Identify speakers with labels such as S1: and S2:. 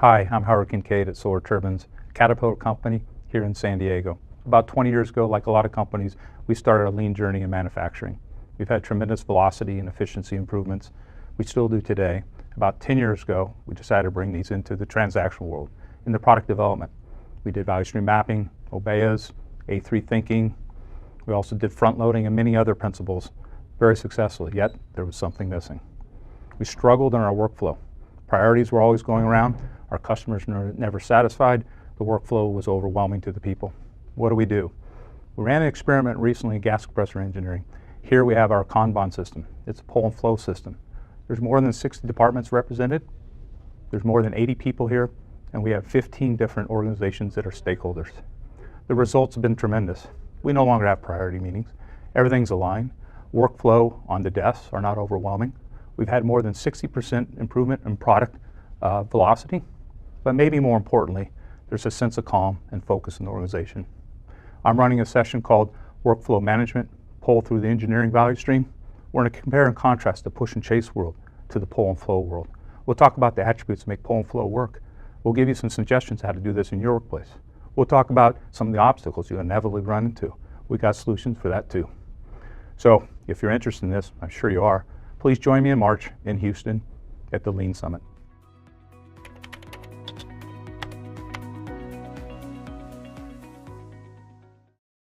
S1: Hi, I'm Howard Kinkade at Solar Turbines, Caterpillar company here in San Diego. About 20 years ago, like a lot of companies, we started a lean journey in manufacturing. We've had tremendous velocity and efficiency improvements. We still do today. About 10 years ago, we decided to bring these into the transactional world, into product development. We did value stream mapping, Obeyas, A3 thinking. We also did front loading and many other principles very successfully, yet there was something missing. We struggled in our workflow. Priorities were always going around. Our customers were never satisfied. The workflow was overwhelming to the people. What do? We ran an experiment recently in gas compressor engineering. Here we have our Kanban system. It's a pull and flow system. There's more than 60 departments represented. There's more than 80 people here, and we have 15 different organizations that are stakeholders. The results have been tremendous. We no longer have priority meetings. Everything's aligned. Workflow on the desks are not overwhelming. We've had more than 60% improvement in product velocity, but maybe more importantly, there's a sense of calm and focus in the organization. I'm running a session called Workflow Management, Pull Through the Engineering Value Stream. We're going to compare and contrast the push and chase world to the pull and flow world. We'll talk about the attributes that make pull and flow work. We'll give you some suggestions how to do this in your workplace. We'll talk about some of the obstacles you'll inevitably run into. We got solutions for that too. So if you're interested in this, I'm sure you are, please join me in March in Houston at the Lean Summit.